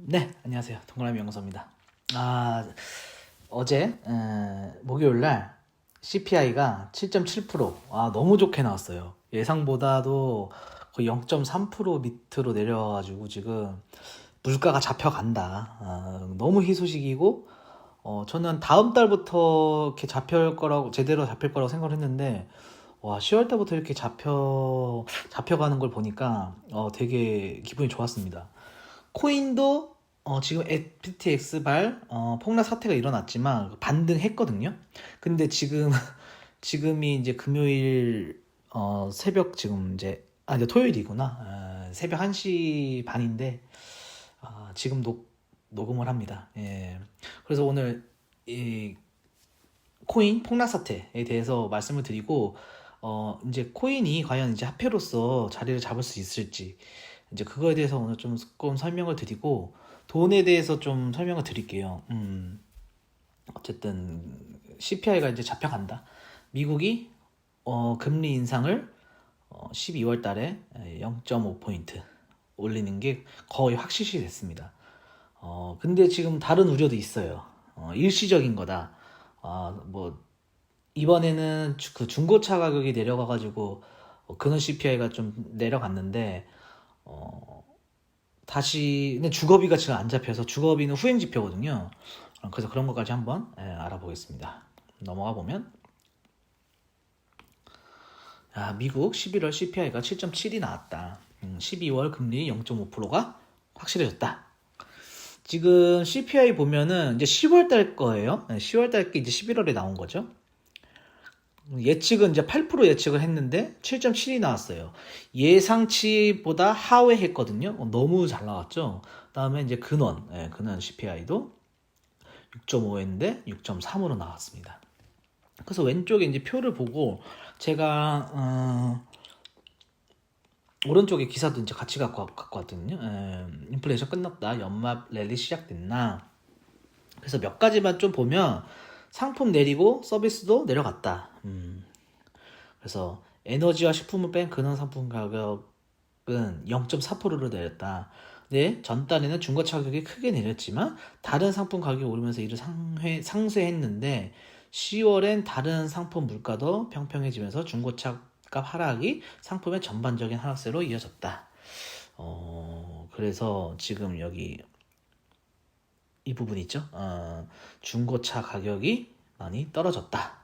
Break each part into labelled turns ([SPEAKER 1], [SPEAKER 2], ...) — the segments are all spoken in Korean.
[SPEAKER 1] 네, 안녕하세요. 동그라미 영서입니다. 아, 어제 목요일 날 CPI가 7.7%, 너무 좋게 나왔어요. 예상보다도 거의 0.3% 밑으로 내려와가지고 지금 물가가 잡혀간다. 너무 희소식이고, 저는 다음 달부터 이렇게 잡힐 거라고, 제대로 잡힐 거라고 생각을 했는데, 10월 달부터 이렇게 잡혀가는 걸 보니까 되게 기분이 좋았습니다. 코인도 지금 FTX 발 폭락 사태가 일어났지만 반등했거든요. 근데 지금이 이제 금요일 새벽 지금 이제 토요일이구나. 새벽 1시 반인데 지금 녹음을 합니다. 예. 그래서 오늘 이 코인 폭락 사태에 대해서 말씀을 드리고 이제 코인이 과연 이제 화폐로서 자리를 잡을 수 있을지 이제 그거에 대해서 오늘 조금 설명을 드리고 돈에 대해서 좀 설명을 드릴게요. 어쨌든 CPI가 이제 잡혀간다. 미국이 금리 인상을 12월 달에 0.5포인트 올리는 게 거의 확실시 됐습니다. 근데 지금 다른 우려도 있어요. 일시적인 거다. 뭐 이번에는 그 중고차 가격이 내려가가지고 근원 CPI가 좀 내려갔는데 다시 근데 주거비가 지금 안 잡혀서 주거비는 후행 지표거든요. 그래서 그런 것까지 한번 알아보겠습니다. 넘어가 보면 미국 11월 CPI가 7.7이 나왔다. 12월 금리 0.5%가 확실해졌다. 지금 CPI 보면은 이제 10월 달 거예요. 10월 달 게 이제 11월에 나온 거죠. 예측은 이제 8% 예측을 했는데 7.7이 나왔어요. 예상치보다 하회했거든요. 너무 잘 나왔죠. 그다음에 이제 근원 CPI도 6.5였는데 6.3으로 나왔습니다. 그래서 왼쪽에 이제 표를 보고 제가 오른쪽에 기사도 이제 같이 갖고 왔거든요. 인플레이션 끝났다. 연말 랠리 시작됐나. 그래서 몇 가지만 좀 보면 상품 내리고 서비스도 내려갔다. 그래서 에너지와 식품을 뺀 근원 상품 가격은 0.4%로 내렸다. 네, 전달에는 중고차 가격이 크게 내렸지만 다른 상품 가격이 오르면서 이를 상쇄했는데 10월엔 다른 상품 물가도 평평해지면서 중고차 값 하락이 상품의 전반적인 하락세로 이어졌다. 그래서 지금 여기 이 부분 있죠? 중고차 가격이 많이 떨어졌다.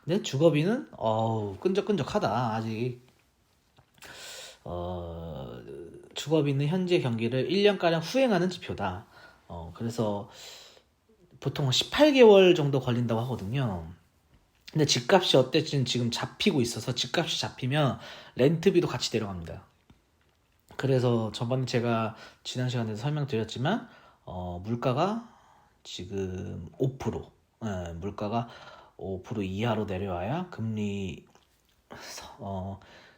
[SPEAKER 1] 근데 주거비는 끈적끈적하다. 아직 주거비는 현재 경기를 1년가량 후행하는 지표다. 그래서 보통 18개월 정도 걸린다고 하거든요. 근데 집값이 어땠든 지금 잡히고 있어서 집값이 잡히면 렌트비도 같이 내려갑니다. 그래서 저번에 제가 지난 시간에도 설명드렸지만 물가가 지금 5%, 물가가 5% 이하로 내려와야 금리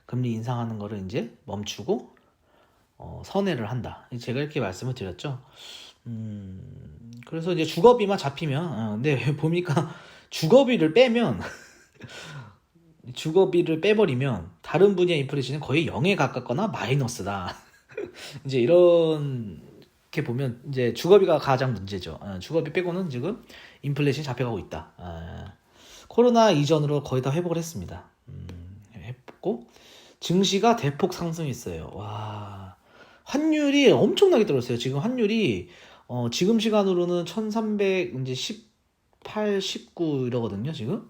[SPEAKER 1] 인상하는 거를 이제 멈추고 선회를 한다. 제가 이렇게 말씀을 드렸죠. 그래서 이제 주거비만 잡히면 근데 보니까 주거비를 빼면 주거비를 빼버리면 다른 분야의 인플레이션은 거의 0에 가깝거나 마이너스다. 이제 이렇게 보면 이제 주거비가 가장 문제죠. 주거비 빼고는 지금 인플레이션이 잡혀가고 있다. 코로나 이전으로 거의 다 회복을 했습니다. 했고 증시가 대폭 상승했어요. 와, 환율이 엄청나게 떨어졌어요. 지금 환율이 지금 시간으로는 1300 이제 18, 19 이러거든요, 지금.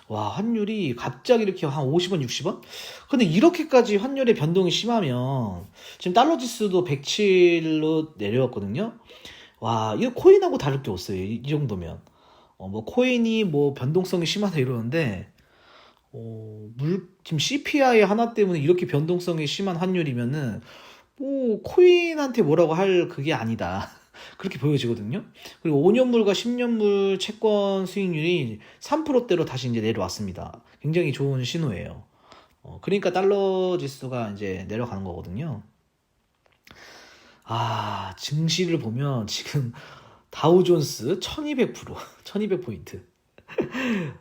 [SPEAKER 1] 와, 환율이 갑자기 이렇게 한 50원, 60원? 근데 이렇게까지 환율의 변동이 심하면 지금 달러 지수도 107로 내려왔거든요. 와, 이거 코인하고 다를 게 없어요. 이 정도면. 뭐 코인이 뭐 변동성이 심하다 이러는데 지금 CPI 하나 때문에 이렇게 변동성이 심한 환율이면은 뭐 코인한테 뭐라고 할 그게 아니다. 그렇게 보여지거든요. 그리고 5년물과 10년물 채권 수익률이 3%대로 다시 이제 내려왔습니다. 굉장히 좋은 신호예요. 그러니까 달러 지수가 이제 내려가는 거거든요. 증시를 보면 지금 다우존스 1200포인트.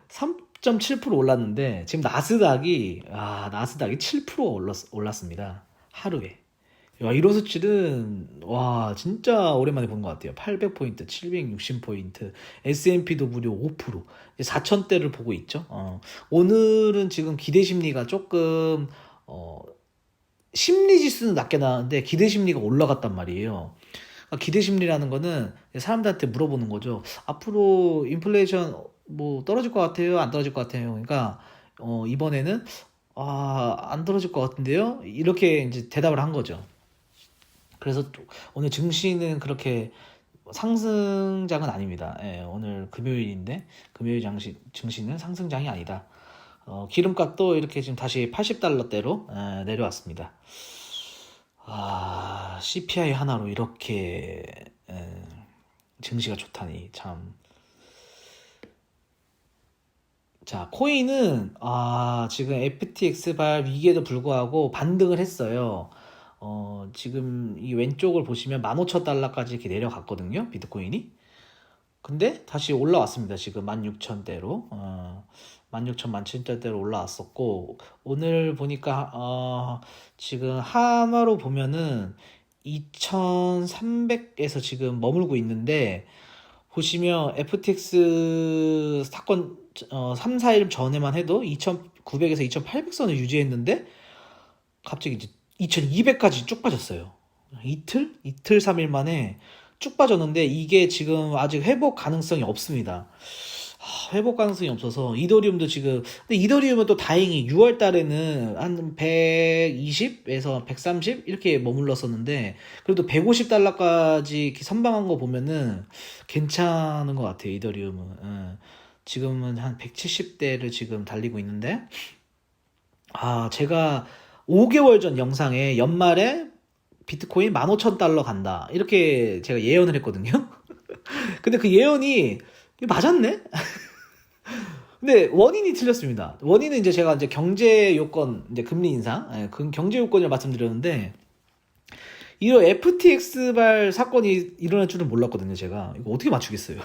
[SPEAKER 1] 3.7% 올랐는데 지금 나스닥이 7% 올랐습니다. 하루에. 야, 이런 수치는, 와, 진짜 오랜만에 보는 것 같아요. 800포인트, 760포인트, S&P도 무려 5%, 4천대를 보고 있죠. 오늘은 지금 기대 심리가 조금, 어, 심리 지수는 낮게 나왔는데 기대 심리가 올라갔단 말이에요. 그러니까 기대 심리라는 거는 사람들한테 물어보는 거죠. 앞으로 인플레이션 뭐 떨어질 것 같아요? 안 떨어질 것 같아요? 그러니까, 이번에는, 안 떨어질 것 같은데요? 이렇게 이제 대답을 한 거죠. 그래서 오늘 증시는 그렇게 상승장은 아닙니다. 예, 오늘 금요일인데 금요일 증시는 상승장이 아니다. 기름값도 이렇게 지금 다시 80달러대로 내려왔습니다. CPI 하나로 이렇게 증시가 좋다니 참. 자, 코인은 지금 FTX 발 위기에도 불구하고 반등을 했어요. 지금 이 왼쪽을 보시면 15,000달러까지 이렇게 내려갔거든요, 비트코인이. 근데 다시 올라왔습니다. 지금 16,000대로. 16,000, 17,000대로 올라왔었고, 오늘 보니까, 지금 한화로 보면은 2,300에서 지금 머물고 있는데, 보시면 FTX 사건 3, 4일 전에만 해도 2,900에서 2,800선을 유지했는데 갑자기 이제 2,200까지 쭉 빠졌어요. 이틀 3일 만에 쭉 빠졌는데 이게 지금 아직 회복 가능성이 없습니다. 회복 가능성이 없어서 이더리움도 지금, 근데 이더리움은 또 다행히 6월 달에는 한 120에서 130 이렇게 머물렀었는데 그래도 150달러까지 이렇게 선방한 거 보면은 괜찮은 것 같아요. 이더리움은. 지금은 한 170대를 지금 달리고 있는데, 제가 5개월 전 영상에 연말에 비트코인 15,000달러 간다 이렇게 제가 예언을 했거든요. 근데 그 예언이 맞았네? 근데 원인이 틀렸습니다. 원인은 이제 제가 이제 경제 요건, 이제 금리 인상, 그 경제 요건을 말씀드렸는데, 이런 FTX발 사건이 일어날 줄은 몰랐거든요, 제가. 이거 어떻게 맞추겠어요?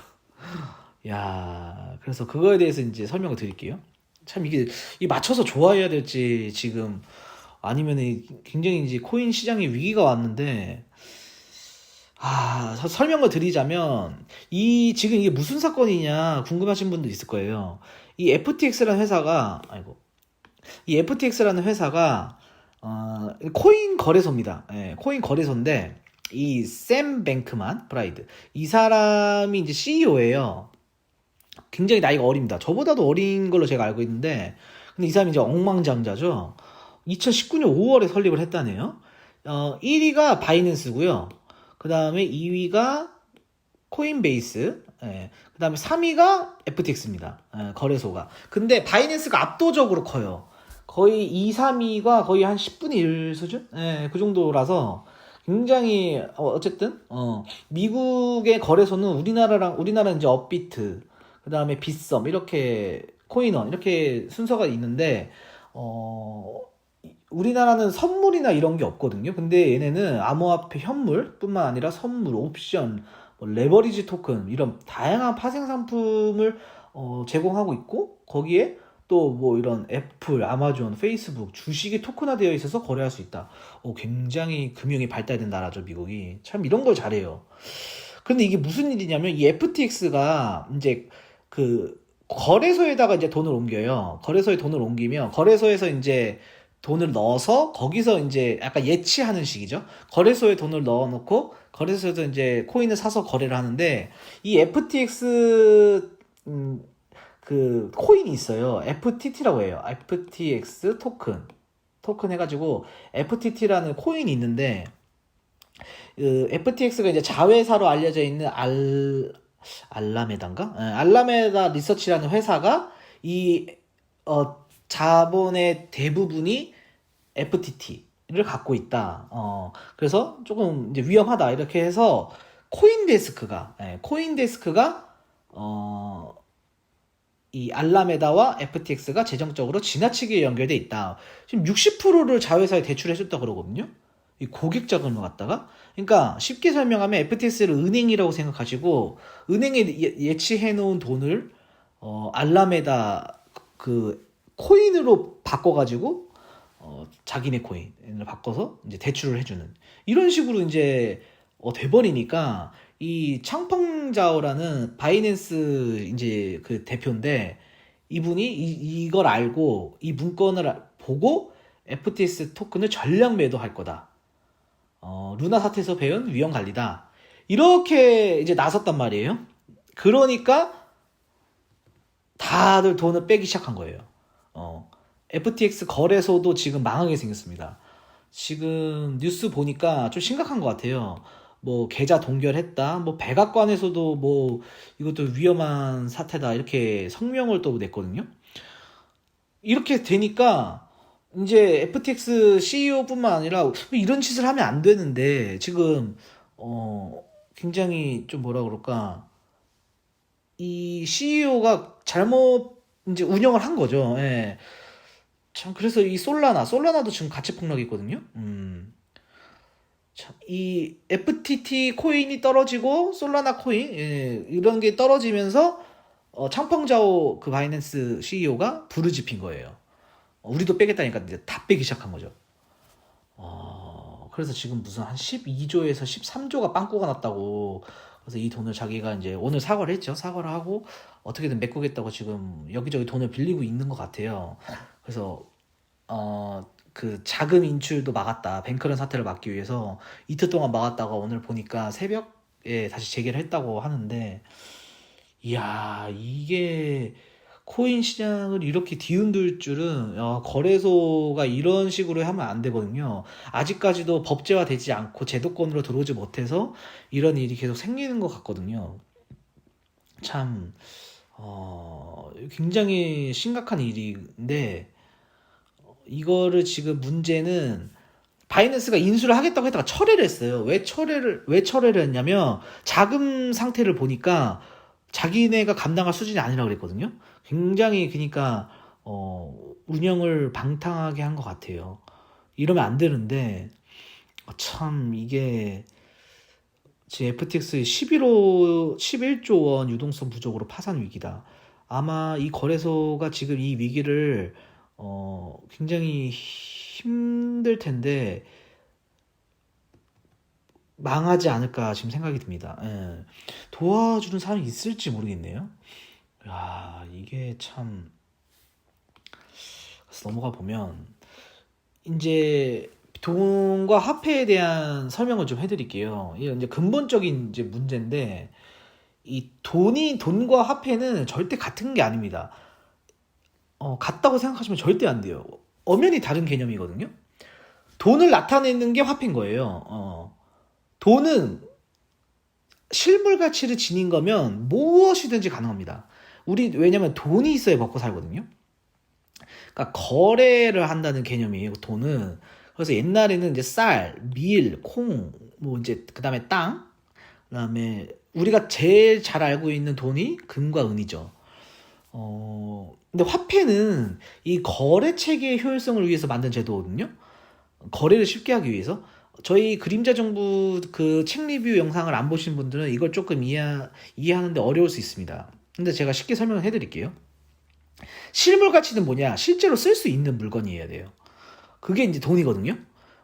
[SPEAKER 1] 야, 그래서 그거에 대해서 이제 설명을 드릴게요. 참 이 맞춰서 좋아해야 될지, 지금, 아니면 굉장히 이제 코인 시장에 위기가 왔는데, 설명을 드리자면, 지금 이게 무슨 사건이냐 궁금하신 분도 있을 거예요. 이 FTX라는 회사가, 이 FTX라는 회사가, 코인 거래소입니다. 예, 코인 거래소인데, 이 샘 뱅크만 브라이드. 이 사람이 이제 CEO예요. 굉장히 나이가 어립니다. 저보다도 어린 걸로 제가 알고 있는데, 근데 이 사람이 이제 억만장자죠. 2019년 5월에 설립을 했다네요. 1위가 바이낸스고요. 그 다음에 2위가 코인베이스, 그 다음에 3위가 FTX입니다. 거래소가. 근데 바이낸스가 압도적으로 커요. 거의 2, 3위가 거의 한 10분의 1 수준? 그 정도라서 굉장히, 어쨌든, 미국의 거래소는 우리나라는 이제 업비트, 그 다음에 빗썸, 이렇게, 코인원, 이렇게 순서가 있는데, 우리나라는 선물이나 이런 게 없거든요. 근데 얘네는 암호화폐 현물뿐만 아니라 선물, 옵션, 뭐 레버리지 토큰 이런 다양한 파생 상품을 제공하고 있고 거기에 또 뭐 이런 애플, 아마존, 페이스북 주식이 토큰화되어 있어서 거래할 수 있다. 굉장히 금융이 발달된 나라죠, 미국이. 참 이런 걸 잘해요. 그런데 이게 무슨 일이냐면 이 FTX가 이제 그 거래소에다가 이제 돈을 옮겨요. 거래소에 돈을 옮기면 거래소에서 이제 돈을 넣어서 거기서 이제 약간 예치하는 식이죠. 거래소에 돈을 넣어놓고 거래소에서 이제 코인을 사서 거래를 하는데 이 FTX 그 코인이 있어요. FTT라고 해요. FTX 토큰 해가지고 FTT라는 코인이 있는데 그 FTX가 이제 자회사로 알려져 있는 알라메다인가? 알라메다 리서치라는 회사가 이 자본의 대부분이 FTT를 갖고 있다. 그래서 조금 이제 위험하다. 이렇게 해서 코인데스크가 이 알라메다와 FTX가 재정적으로 지나치게 연결돼 있다. 지금 60%를 자회사에 대출해줬다 그러거든요. 이 고객 자금을 갖다가. 그러니까 쉽게 설명하면 FTX를 은행이라고 생각하시고 은행에 예치해 놓은 돈을 알라메다 그 코인으로 바꿔가지고 자기네 코인을 바꿔서 이제 대출을 해주는 이런 식으로 이제 돼버리니까 이 창펑자오라는 바이낸스 이제 그 대표인데 이분이 이걸 알고 이 문건을 보고 FTX 토큰을 전량 매도할 거다. 루나 사태에서 배운 위험 관리다. 이렇게 이제 나섰단 말이에요. 그러니까 다들 돈을 빼기 시작한 거예요. FTX 거래소도 지금 망하게 생겼습니다. 지금 뉴스 보니까 좀 심각한 것 같아요. 뭐 계좌 동결했다. 뭐 백악관에서도 뭐 이것도 위험한 사태다 이렇게 성명을 또 냈거든요. 이렇게 되니까 이제 FTX CEO뿐만 아니라 이런 짓을 하면 안 되는데 지금 굉장히 좀 뭐라 그럴까 이 CEO가 잘못 이제 운영을 한 거죠. 예. 참 그래서 이 솔라나도 지금 가치 폭락이 있거든요. 참, 이 FTT 코인이 떨어지고 솔라나 코인 이런 게 떨어지면서 창펑자오 그 바이낸스 CEO가 부르짖힌 거예요. 우리도 빼겠다니까 이제 다 빼기 시작한 거죠. 그래서 지금 무슨 한 12조에서 13조가 빵꾸가 났다고. 그래서 이 돈을 자기가 이제 오늘 사과를 했죠. 사과를 하고 어떻게든 메꾸겠다고 지금 여기저기 돈을 빌리고 있는 것 같아요. 그래서 그 자금 인출도 막았다. 뱅크런 사태를 막기 위해서 이틀 동안 막았다가 오늘 보니까 새벽에 다시 재개를 했다고 하는데, 이야, 이게 코인 시장을 이렇게 뒤흔들 줄은 거래소가 이런 식으로 하면 안 되거든요. 아직까지도 법제화되지 않고 제도권으로 들어오지 못해서 이런 일이 계속 생기는 것 같거든요. 참 굉장히 심각한 일인데 이거를 지금 문제는 바이낸스가 인수를 하겠다고 했다가 철회를 했어요. 왜 철회를 했냐면 자금 상태를 보니까 자기네가 감당할 수준이 아니라고 그랬거든요. 굉장히 그러니까 운영을 방탕하게 한 것 같아요. 이러면 안 되는데 참 이게 지금 FTX 11조 원 유동성 부족으로 파산 위기다. 아마 이 거래소가 지금 이 위기를 굉장히 힘들 텐데 망하지 않을까 지금 생각이 듭니다. 예. 도와주는 사람이 있을지 모르겠네요. 야, 이게 참 그래서 넘어가 보면 이제 돈과 화폐에 대한 설명을 좀 해드릴게요. 이게 이제 근본적인 이제 문제인데 이 돈과 화폐는 절대 같은 게 아닙니다. 같다고 생각하시면 절대 안 돼요. 엄연히 다른 개념이거든요. 돈을 나타내는 게 화폐인 거예요. 돈은 실물 가치를 지닌 거면 무엇이든지 가능합니다. 왜냐면 돈이 있어야 먹고 살거든요. 그러니까 거래를 한다는 개념이에요, 돈은. 그래서 옛날에는 이제 쌀, 밀, 콩, 뭐 이제 그다음에 땅, 그다음에 우리가 제일 잘 알고 있는 돈이 금과 은이죠. 근데 화폐는 이 거래 체계의 효율성을 위해서 만든 제도거든요. 거래를 쉽게 하기 위해서. 저희 그림자 정부 그 책 리뷰 영상을 안 보신 분들은 이걸 조금 이해하는데 어려울 수 있습니다. 근데 제가 쉽게 설명을 해드릴게요. 실물 가치는 뭐냐? 실제로 쓸 수 있는 물건이어야 돼요. 그게 이제 돈이거든요.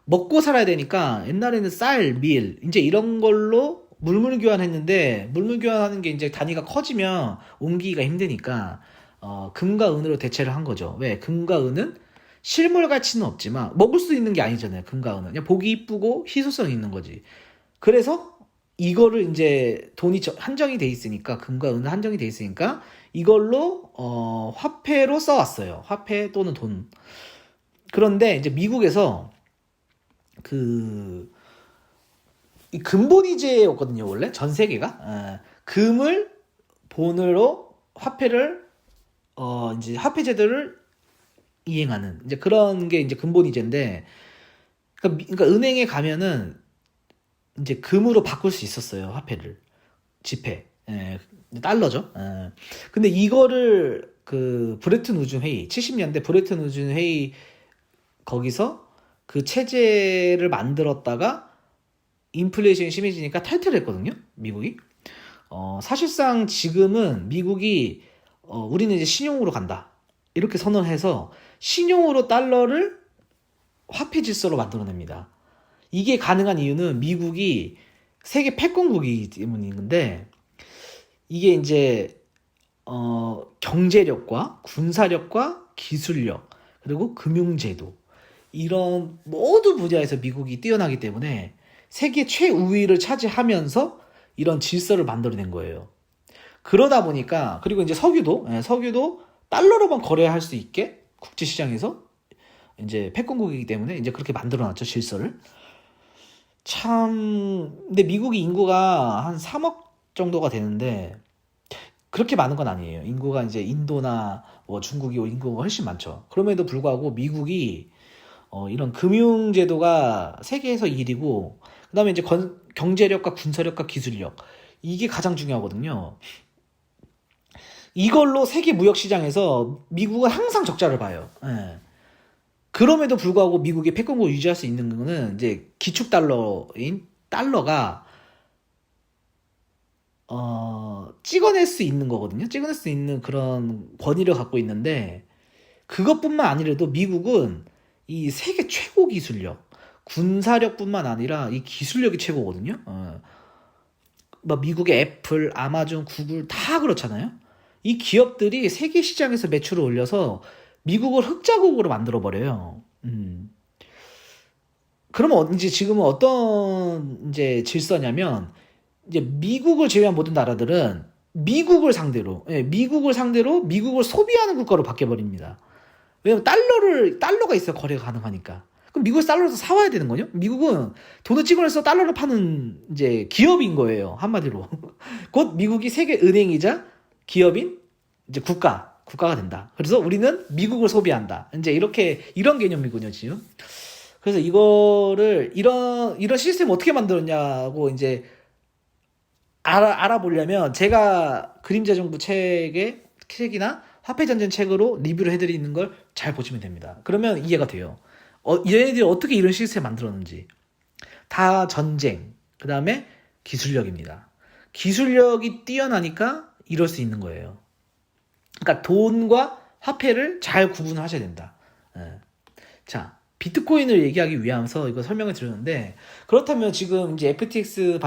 [SPEAKER 1] 먹고 살아야 되니까 옛날에는 쌀, 밀, 이제 이런 걸로 물물 교환했는데 물물 교환하는 게 이제 단위가 커지면 옮기기가 힘드니까 금과 은으로 대체를 한 거죠. 왜? 금과 은은 실물 가치는 없지만 먹을 수 있는 게 아니잖아요. 금과 은은 그냥 보기 이쁘고 희소성이 있는 거지. 그래서 이거를 이제 돈이 한정이 돼 있으니까 금과 은은 한정이 돼 있으니까 이걸로 화폐로 써왔어요. 화폐 또는 돈. 그런데 이제 미국에서 이 금본위제였거든요. 원래 전 세계가 금을 본으로 화폐를 이제 화폐 제도를 이행하는 이제 그런 게 이제 근본이제인데 그러니까 은행에 가면은 이제 금으로 바꿀 수 있었어요. 화폐를 지폐 달러죠. 근데 이거를 그 브레튼 우즈 회의 70년대 브레튼 우즈 회의 거기서 그 체제를 만들었다가 인플레이션이 심해지니까 탈퇴를 했거든요. 미국이. 사실상 지금은 미국이 우리는 이제 신용으로 간다. 이렇게 선언해서 신용으로 달러를 화폐 질서로 만들어냅니다. 이게 가능한 이유는 미국이 세계 패권국이기 때문인데, 이게 이제 경제력과 군사력과 기술력 그리고 금융제도, 이런 모든 분야에서 미국이 뛰어나기 때문에 세계 최우위를 차지하면서 이런 질서를 만들어낸 거예요. 그러다 보니까, 그리고 이제 석유도 달러로만 거래할 수 있게 국제시장에서 이제 패권국이기 때문에 이제 그렇게 만들어놨죠, 질서를. 참, 근데 미국이 인구가 한 3억 정도가 되는데 그렇게 많은 건 아니에요. 인구가 이제 인도나 뭐 중국이 인구가 훨씬 많죠. 그럼에도 불구하고 미국이 이런 금융제도가 세계에서 1위고, 그 다음에 이제 경제력과 군사력과 기술력, 이게 가장 중요하거든요. 이걸로 세계 무역시장에서 미국은 항상 적자를 봐요. 예. 그럼에도 불구하고 미국이 패권국을 유지할 수 있는 거는 이제 기축 달러인 달러가 찍어낼 수 있는 거거든요. 찍어낼 수 있는 그런 권위를 갖고 있는데, 그것뿐만 아니라도 미국은 이 세계 최고 기술력, 군사력뿐만 아니라 이 기술력이 최고거든요. 뭐 미국의 애플, 아마존, 구글 다 그렇잖아요. 이 기업들이 세계 시장에서 매출을 올려서 미국을 흑자국으로 만들어 버려요. 그러면 이제 지금은 어떤 이제 질서냐면, 이제 미국을 제외한 모든 나라들은 미국을 상대로 미국을 소비하는 국가로 바뀌어 버립니다. 왜냐면 달러가 있어 거래가 가능하니까. 그럼 미국에서 달러를 사와야 되는 거죠? 미국은 돈을 찍어내서 달러를 파는 이제 기업인 거예요, 한마디로. 곧 미국이 세계 은행이자 기업인 이제 국가가 된다. 그래서 우리는 미국을 소비한다. 이제 이런 개념이군요, 지금. 그래서 이런 시스템 어떻게 만들었냐고 이제 알아보려면, 제가 그림자 정부 책이나 화폐전쟁 책으로 리뷰를 해드리는 걸 잘 보시면 됩니다. 그러면 이해가 돼요. 얘네들이 어떻게 이런 시스템을 만들었는지. 다 전쟁, 그 다음에 기술력입니다. 기술력이 뛰어나니까 이럴 수 있는 거예요. 그러니까 돈과 화폐를 잘 구분하셔야 된다. 자, 비트코인을 얘기하기 위해서 이거 설명을 드렸는데, 그렇다면 지금 이제 FTX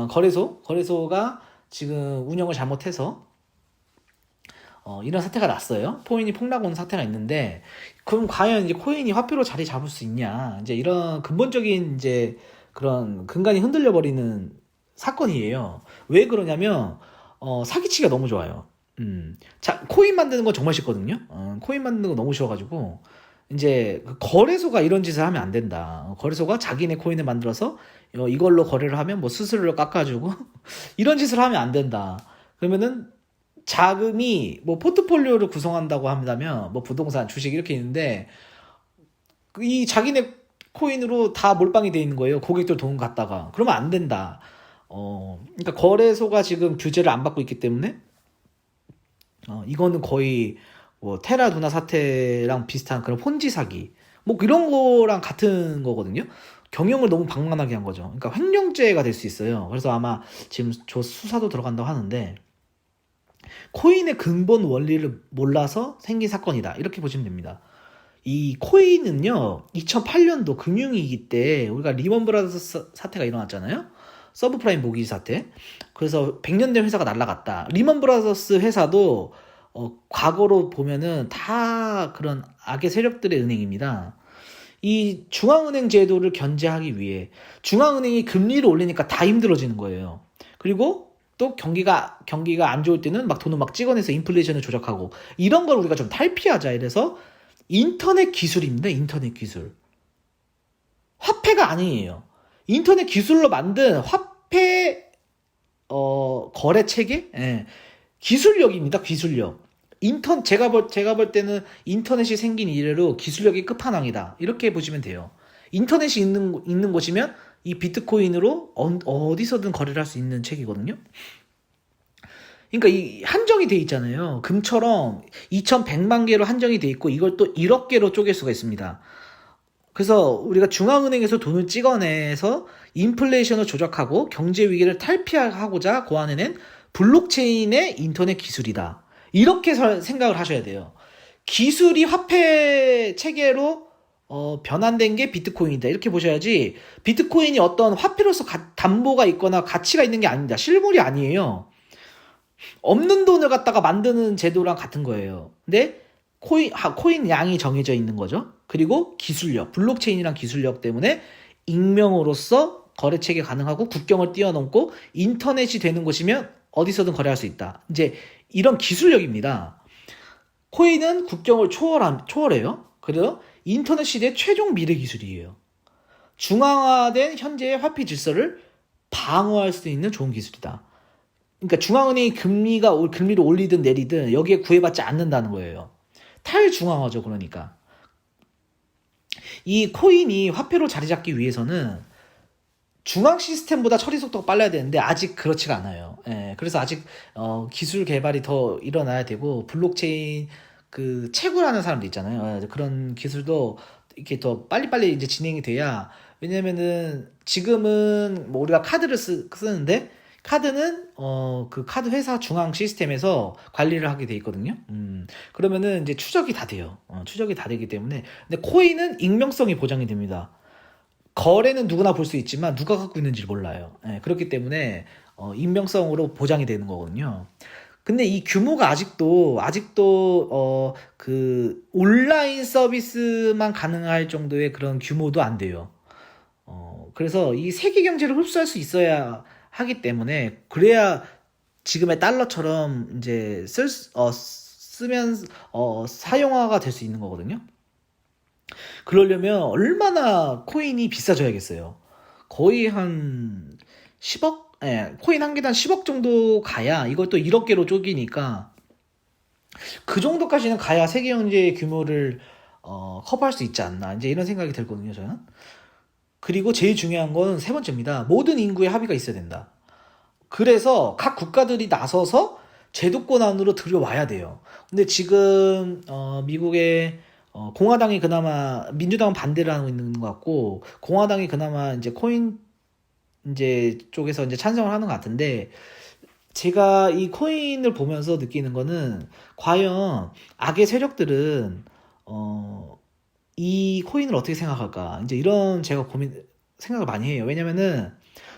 [SPEAKER 1] 거래소가 지금 운영을 잘못해서 이런 사태가 났어요. 코인이 폭락 온 사태가 있는데, 그럼 과연 이제 코인이 화폐로 자리 잡을 수 있냐? 이제 이런 근본적인 이제 그런 근간이 흔들려 버리는 사건이에요. 왜 그러냐면 사기치기가 너무 좋아요. 자, 코인 만드는 건 정말 쉽거든요. 코인 만드는 거 너무 쉬워가지고, 이제 거래소가 이런 짓을 하면 안 된다. 거래소가 자기네 코인을 만들어서 이걸로 거래를 하면 뭐 수수료를 깎아주고 이런 짓을 하면 안 된다. 그러면은 자금이 뭐 포트폴리오를 구성한다고 한다면 뭐 부동산, 주식 이렇게 있는데, 이 자기네 코인으로 다 몰빵이 돼 있는 거예요. 고객들 돈 갖다가. 그러면 안 된다. 그러니까 거래소가 지금 규제를 안 받고 있기 때문에 이거는 거의 뭐 테라 루나 사태랑 비슷한 그런 폰지 사기, 뭐 이런 거랑 같은 거거든요. 경영을 너무 방만하게 한 거죠. 그러니까 횡령죄가 될 수 있어요. 그래서 아마 지금 저 수사도 들어간다고 하는데, 코인의 근본 원리를 몰라서 생긴 사건이다, 이렇게 보시면 됩니다. 이 코인은요, 2008년도 금융위기 때 우리가 리먼 브라더스 사태가 일어났잖아요. 서브프라임 모기지 사태. 그래서 100년 된 회사가 날아갔다. 리먼 브라더스 회사도 과거로 보면은 다 그런 악의 세력들의 은행입니다. 이 중앙은행 제도를 견제하기 위해 중앙은행이 금리를 올리니까 다 힘들어지는 거예요. 그리고 또 경기가 안 좋을 때는 막 돈을 막 찍어내서 인플레이션을 조작하고, 이런 걸 우리가 좀 탈피하자 이래서 인터넷 기술입니다. 인터넷 기술. 화폐가 아니에요. 인터넷 기술로 만든 화폐 거래 체계? 예. 기술력입니다. 기술력. 제가 볼 때는 인터넷이 생긴 이래로 기술력이 끝판왕이다, 이렇게 보시면 돼요. 인터넷이 있는 곳이면 이 비트코인으로 어디서든 거래를 할 수 있는 책이거든요. 그러니까 이 한정이 돼 있잖아요. 금처럼 2100만 개로 한정이 돼 있고, 이걸 또 1억 개로 쪼갤 수가 있습니다. 그래서 우리가 중앙은행에서 돈을 찍어내서 인플레이션을 조작하고 경제 위기를 탈피하고자 고안해낸 블록체인의 인터넷 기술이다, 이렇게 생각을 하셔야 돼요. 기술이 화폐 체계로 변환된 게 비트코인이다. 이렇게 보셔야지, 비트코인이 어떤 화폐로서 담보가 있거나 가치가 있는 게 아닙니다. 실물이 아니에요. 없는 돈을 갖다가 만드는 제도랑 같은 거예요. 근데 코인 양이 정해져 있는 거죠. 그리고 기술력, 블록체인이란 기술력 때문에 익명으로서 거래 체계 가능하고 국경을 뛰어넘고 인터넷이 되는 곳이면 어디서든 거래할 수 있다. 이제 이런 기술력입니다. 코인은 국경을 초월해요. 그래서 인터넷 시대의 최종 미래 기술이에요. 중앙화된 현재의 화폐 질서를 방어할 수 있는 좋은 기술이다. 그러니까 중앙은행이 금리를 올리든 내리든 여기에 구애받지 않는다는 거예요. 탈중앙화죠, 그러니까. 이 코인이 화폐로 자리 잡기 위해서는 중앙 시스템보다 처리 속도가 빨라야 되는데 아직 그렇지가 않아요. 예, 그래서 아직 기술 개발이 더 일어나야 되고, 블록체인 그 채굴하는 사람들 있잖아요. 예, 그런 기술도 이렇게 더 빨리빨리 이제 진행이 돼야. 왜냐면은 지금은 뭐 우리가 카드를 쓰는데, 카드는 그 카드 회사 중앙 시스템에서 관리를 하게 돼 있거든요. 그러면은 이제 추적이 다 돼요. 추적이 다 되기 때문에. 근데 코인은 익명성이 보장이 됩니다. 거래는 누구나 볼 수 있지만 누가 갖고 있는지 몰라요. 예, 그렇기 때문에 익명성으로 보장이 되는 거거든요. 근데 이 규모가 아직도 그 온라인 서비스만 가능할 정도의 그런 규모도 안 돼요. 그래서 이 세계 경제를 흡수할 수 있어야 하기 때문에, 그래야 지금의 달러처럼 이제 쓰면 사용화가 될 수 있는 거거든요. 그러려면 얼마나 코인이 비싸져야겠어요. 거의 한 10억? 예, 코인 한 개당 10억 정도 가야, 이것도 1억 개로 쪼기니까 그 정도까지는 가야 세계 경제의 규모를 커버할 수 있지 않나, 이제 이런 생각이 들거든요, 저는. 그리고 제일 중요한 건 세 번째입니다. 모든 인구의 합의가 있어야 된다. 그래서 각 국가들이 나서서 제도권 안으로 들여와야 돼요. 근데 지금 미국의 공화당이 그나마, 민주당은 반대를 하고 있는 것 같고 공화당이 그나마 이제 코인 이제 쪽에서 이제 찬성을 하는 것 같은데, 제가 이 코인을 보면서 느끼는 거는, 과연 악의 세력들은 이 코인을 어떻게 생각할까, 이제 이런 제가 생각을 많이 해요. 왜냐면은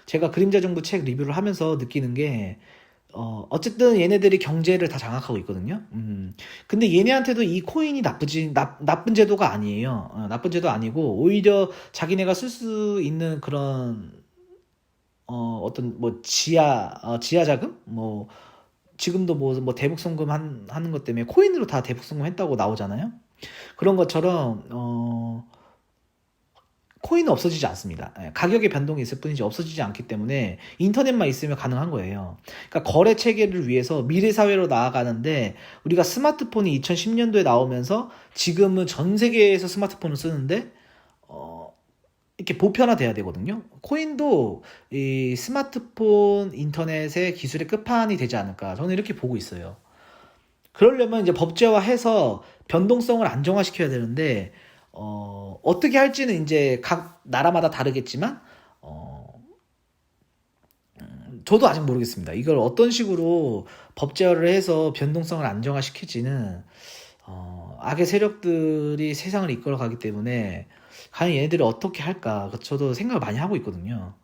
[SPEAKER 1] 제가 그림자 정부 책 리뷰를 하면서 느끼는 게, 어쨌든 얘네들이 경제를 다 장악하고 있거든요. 근데 얘네한테도 이 코인이 나쁜 제도가 아니에요. 나쁜 제도 아니고, 오히려 자기네가 쓸 수 있는 그런, 어떤, 뭐, 지하 자금? 뭐, 지금도 뭐 대북 송금 하는 것 때문에 코인으로 다 대북 송금 했다고 나오잖아요. 그런 것처럼, 코인은 없어지지 않습니다. 예, 가격의 변동이 있을 뿐이지 없어지지 않기 때문에 인터넷만 있으면 가능한 거예요. 그러니까 거래 체계를 위해서 미래 사회로 나아가는데, 우리가 스마트폰이 2010년도에 나오면서 지금은 전 세계에서 스마트폰을 쓰는데 이렇게 보편화돼야 되거든요. 코인도 이 스마트폰 인터넷의 기술의 끝판이 되지 않을까, 저는 이렇게 보고 있어요. 그러려면 이제 법제화해서 변동성을 안정화시켜야 되는데, 어떻게 할지는 이제 각 나라마다 다르겠지만, 저도 아직 모르겠습니다. 이걸 어떤 식으로 법제화를 해서 변동성을 안정화시킬지는, 악의 세력들이 세상을 이끌어가기 때문에, 과연 얘네들이 어떻게 할까, 저도 생각을 많이 하고 있거든요.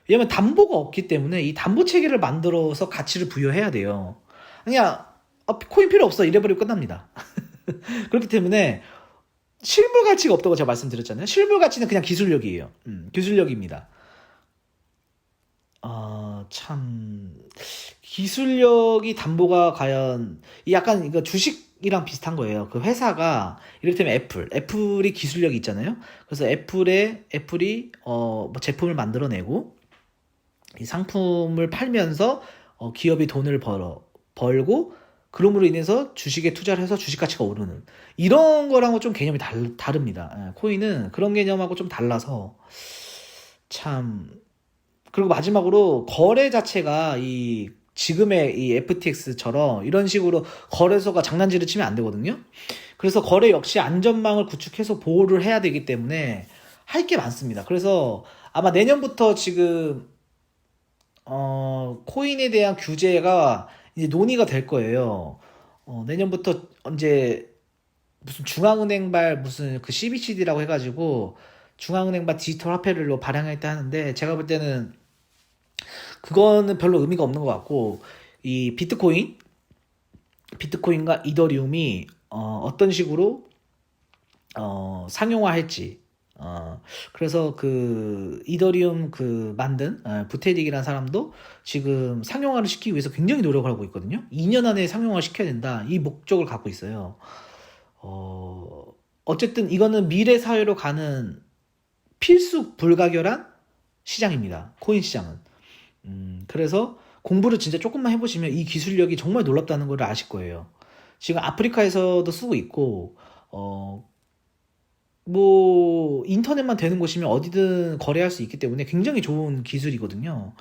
[SPEAKER 1] 왜냐면 담보가 없기 때문에 이 담보 체계를 만들어서 가치를 부여해야 돼요. 그냥 코인 필요 없어 이래버리고 끝납니다. 그렇기 때문에 실물 가치가 없다고 제가 말씀드렸잖아요. 실물 가치는 그냥 기술력이에요. 기술력입니다. 참, 기술력이 담보가 과연, 약간 이거 주식이랑 비슷한 거예요. 그 회사가, 이를테면 애플이 기술력이 있잖아요. 그래서 애플이 뭐 제품을 만들어내고 이 상품을 팔면서 기업이 돈을 벌고, 그럼으로 인해서 주식에 투자를 해서 주식 가치가 오르는, 이런 거랑은 좀 개념이 다릅니다. 예, 코인은 그런 개념하고 좀 달라서 참. 그리고 마지막으로, 거래 자체가 이 지금의 이 FTX처럼 이런 식으로 거래소가 장난질을 치면 안 되거든요. 그래서 거래 역시 안전망을 구축해서 보호를 해야 되기 때문에 할 게 많습니다. 그래서 아마 내년부터 지금 코인에 대한 규제가 이제 논의가 될 거예요. 내년부터 이제 무슨 중앙은행발 무슨 그 CBCD라고 해가지고 중앙은행발 디지털 화폐를 발행했다 하는데 제가 볼 때는 그거는 별로 의미가 없는 것 같고 이 비트코인과 이더리움이 어떤 식으로 상용화할지 그래서 그 이더리움 그 만든 부테릭이라는 사람도 지금 상용화를 시키기 위해서 굉장히 노력을 하고 있거든요. 2년 안에 상용화 시켜야 된다 이 목적을 갖고 있어요. 어쨌든 이거는 미래 사회로 가는 필수 불가결한 시장입니다. 코인 시장은. 그래서 공부를 진짜 조금만 해보시면 이 기술력이 정말 놀랍다는 걸 아실 거예요. 지금 아프리카에서도 쓰고 있고, 뭐, 인터넷만 되는 곳이면 어디든 거래할 수 있기 때문에 굉장히 좋은 기술이거든요.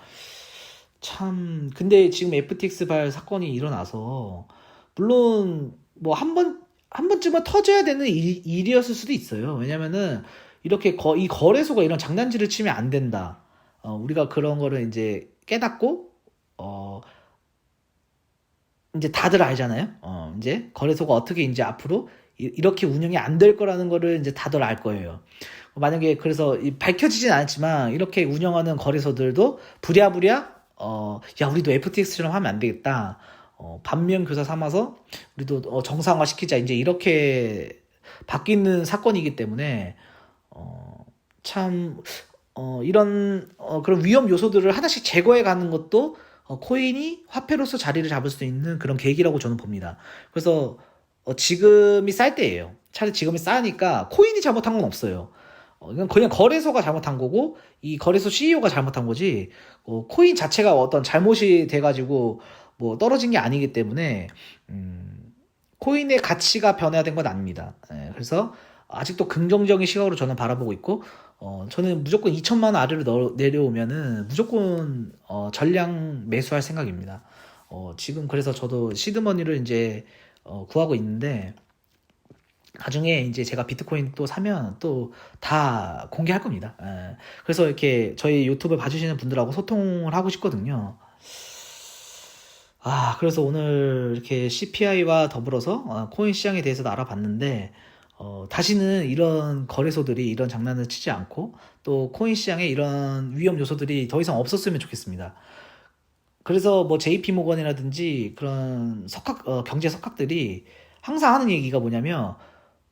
[SPEAKER 1] 참, 근데 지금 FTX 발 사건이 일어나서, 물론, 뭐, 한 번쯤은 터져야 되는 일이었을 수도 있어요. 왜냐면은, 이렇게 이 거래소가 이런 장난질을 치면 안 된다. 우리가 그런 거를 이제 깨닫고, 이제 다들 알잖아요. 이제 거래소가 어떻게 이제 앞으로 이렇게 운영이 안 될 거라는 거를 이제 다들 알 거예요. 만약에 그래서 밝혀지진 않지만 이렇게 운영하는 거래소들도 부랴부랴 야 우리도 FTX처럼 하면 안 되겠다. 반면 교사 삼아서 우리도 정상화 시키자 이제 이렇게 바뀌는 사건이기 때문에 참 이런 그런 위험 요소들을 하나씩 제거해 가는 것도 코인이 화폐로서 자리를 잡을 수 있는 그런 계기라고 저는 봅니다. 그래서 지금이 쌀 때예요. 차라리 지금이 싸니까 코인이 잘못한 건 없어요. 이건 그냥 거래소가 잘못한 거고 이 거래소 CEO가 잘못한 거지 코인 자체가 어떤 잘못이 돼가지고 뭐 떨어진 게 아니기 때문에 코인의 가치가 변화된 건 아닙니다. 그래서 아직도 긍정적인 시각으로 저는 바라보고 있고 저는 무조건 2천만 원 아래로 내려오면은 무조건 전량 매수할 생각입니다. 지금 그래서 저도 시드머니를 이제 구하고 있는데 나중에 이제 제가 비트코인 또 사면 또 다 공개할 겁니다. 그래서 이렇게 저희 유튜브 봐주시는 분들하고 소통을 하고 싶거든요. 그래서 오늘 이렇게 CPI와 더불어서 코인 시장에 대해서도 알아봤는데 다시는 이런 거래소들이 이런 장난을 치지 않고 또 코인 시장에 이런 위험 요소들이 더 이상 없었으면 좋겠습니다. 그래서 뭐 JP 모건이라든지 그런 경제 석학들이 항상 하는 얘기가 뭐냐면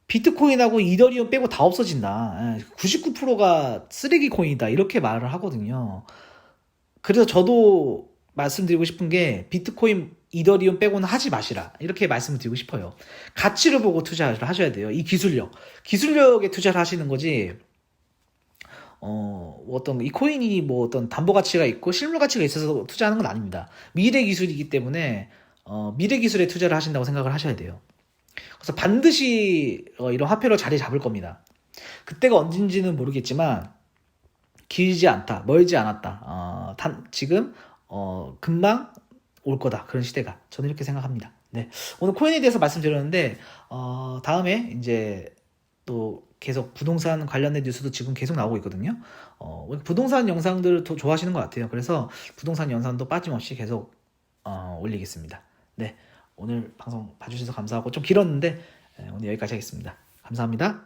[SPEAKER 1] 비트코인하고 이더리움 빼고 다 없어진다. 99%가 쓰레기 코인이다. 이렇게 말을 하거든요. 그래서 저도 말씀드리고 싶은 게 비트코인, 이더리움 빼고는 하지 마시라. 이렇게 말씀을 드리고 싶어요. 가치를 보고 투자를 하셔야 돼요. 이 기술력에 투자를 하시는 거지. 어떤 이 코인이 뭐 어떤 담보 가치가 있고 실물 가치가 있어서 투자하는 건 아닙니다. 미래 기술이기 때문에 미래 기술에 투자를 하신다고 생각을 하셔야 돼요. 그래서 반드시 이런 화폐로 자리 잡을 겁니다. 그때가 언젠지는 모르겠지만 길지 않다, 멀지 않았다. 지금 금방 올 거다. 그런 시대가. 저는 이렇게 생각합니다. 네. 오늘 코인에 대해서 말씀드렸는데 다음에 이제 또 계속 부동산 관련된 뉴스도 지금 계속 나오고 있거든요. 부동산 영상들을 더 좋아하시는 것 같아요. 그래서 부동산 영상도 빠짐없이 계속 올리겠습니다. 네. 오늘 방송 봐주셔서 감사하고 좀 길었는데 오늘 여기까지 하겠습니다. 감사합니다.